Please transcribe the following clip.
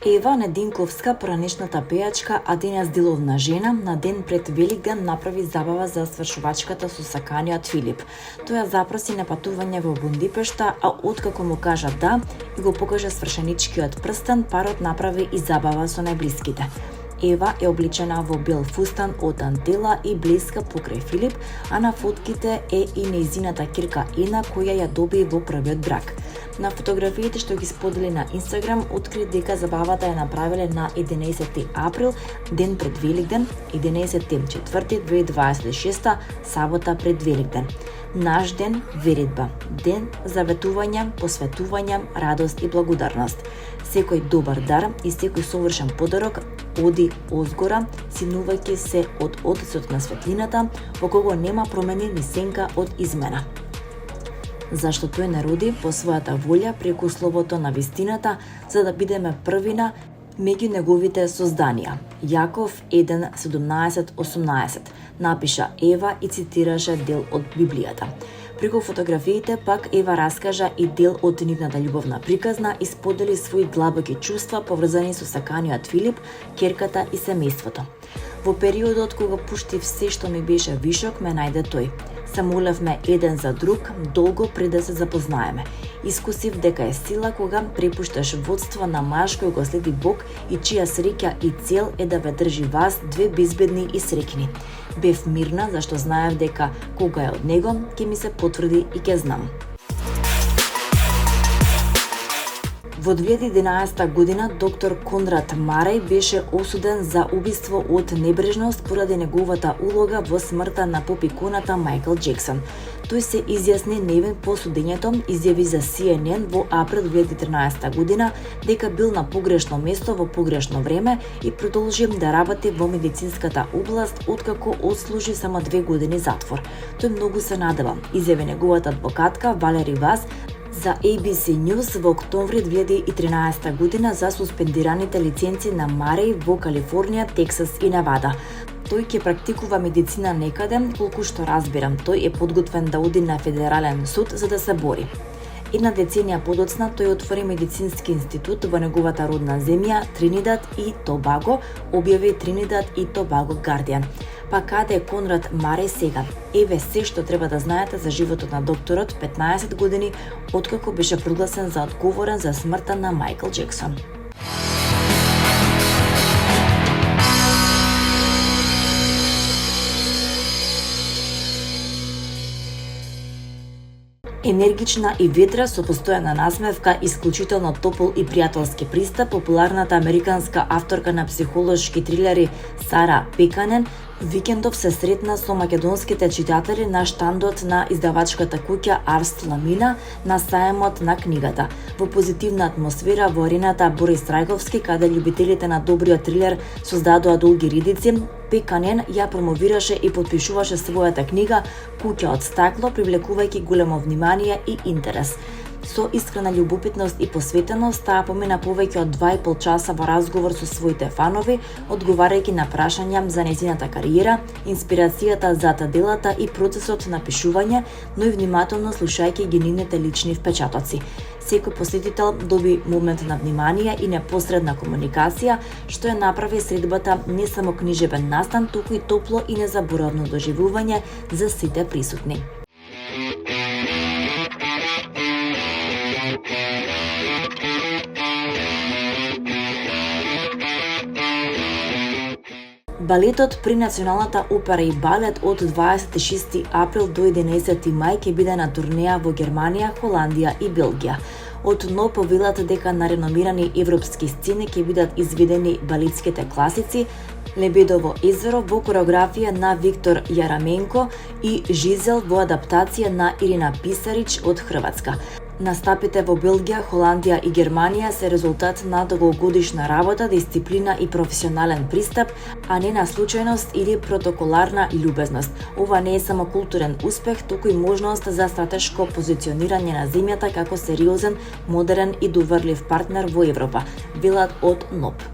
Ева Нединковска, поранешната пејачка, а денес деловна жена, на ден пред Великден направи забава за свршувачката со саканиот Филип. Тој ја запроси на патување во Бундипешта, а откако му кажа да и го покаже свршеничкиот прстен, парот направи и забава со најблиските. Ева е обличена во бел фустан од дантела и блеска покрај Филип, а на фотките е и нејзината ќерка Ена, која ја доби во првиот брак. На фотографиите што ги сподели на Инстаграм, откри дека забавата ја направиле на 11 април, ден пред Великден, 11.4.2026, сабота пред Великден. Наш ден веридба, ден за ветување, посветување, радост и благодарност. Секој добар дар и секој совршен подарок оди озгора, синувајќи се од Отецот на светлината, во кого нема промени ни сенка од измена. Зашто тој не роди по својата волја преку словото на вистината, за да бидеме првина меѓу неговите созданија. Јаков 1:17-18 напиша Ева и цитираше дел од Библијата. Преку фотографиите пак Ева раскажа и дел од нивната љубовна приказна и сподели своји длабоки чувства поврзани со саканиот Филип, ќерката и семејството. Во периодот кога пуштив се што ми беше вишок, ме најде тој. Се молевме еден за друг, долго пред да се запознаеме. Искусив дека е сила кога препушташ водство на маж кој го следи Бог и чија среќа и цел е да ве држи вас две безбедни и среќни. Бев мирна, зашто знаев дека кога е од него, ќе ми се потврди и ќе знам. Во 2011 година доктор Конрад Мареј беше осуден за убиство од небрежност поради неговата улога во смртта на поп-иконата Мајкл Џексон. Тој се изјасни невин по судењето, изјави за CNN во април 2013 година дека бил на погрешно место во погрешно време и продолжи да работи во медицинската област откако отслужи само 2 години затвор. Тој многу се надева, изјави неговата адвокатка Валери Вас за ABC News во октомври 2013 година за суспендираните лиценци на Мареј во Калифорнија, Тексас и Невада. Тој ќе практикува медицина некаде, колку што разбирам, тој е подготвен да оди на федерален суд за да се бори. Една деценија подоцна тој отвори медицински институт во неговата родна земја Тринидад и Тобаго, објави Тринидад и Тобаго Guardian. Па каде е Конрад Мареј сега? Еве се што треба да знаете за животот на докторот 15 години откако беше прогласен за одговорен за смртта на Мајкл Џексон. Енергична и ветра со постојана насмевка, исклучително топол и пријателски пристап, популарната американска авторка на психолошки трилери Сара Пеканен викендов се сретна со македонските читатели на штандот на издавачката куќа Арст Ламина на саемот на книгата. Во позитивна атмосфера во арената Борис Трајковски, каде љубителите на добриот трилер создадоа долги редици, Пеканен ја промовираше и подпишуваше својата книга Куќа од стакло, привлекувајќи големо внимание и интерес. Со искрена љубопитност и посветеност, таа помина повеќе од 2,5 часа во разговор со своите фанови, одговарајќи на прашања за нејзината кариера, инспирацијата за делата и процесот на пишување, но и внимателно слушајќи ги нивните лични впечатоци. Секој посетител доби момент на внимание и непосредна комуникација, што ја направи средбата не само книжевен настан, туку и топло и незаборавно доживување за сите присутни. Балетот при Националната опера и балет од 26 април до 11 мај ќе биде на турнеја во Германија, Холандија и Белгија. Од НО повелат дека на реномирани европски сцени ќе бидат изведени балетските класици Лебедово езеро во кореографија на Виктор Јараменко и Жизел во адаптација на Ирина Писарич од Хрватска. Настапите во Белгија, Холандија и Германија се резултат на долгогодишна работа, дисциплина и професионален пристап, а не на случајност или протоколарна љубезност. Ова не е само културен успех, туку и можност за стратешко позиционирање на земјата како сериозен, модерен и доврлив партнер во Европа, велат од НОП.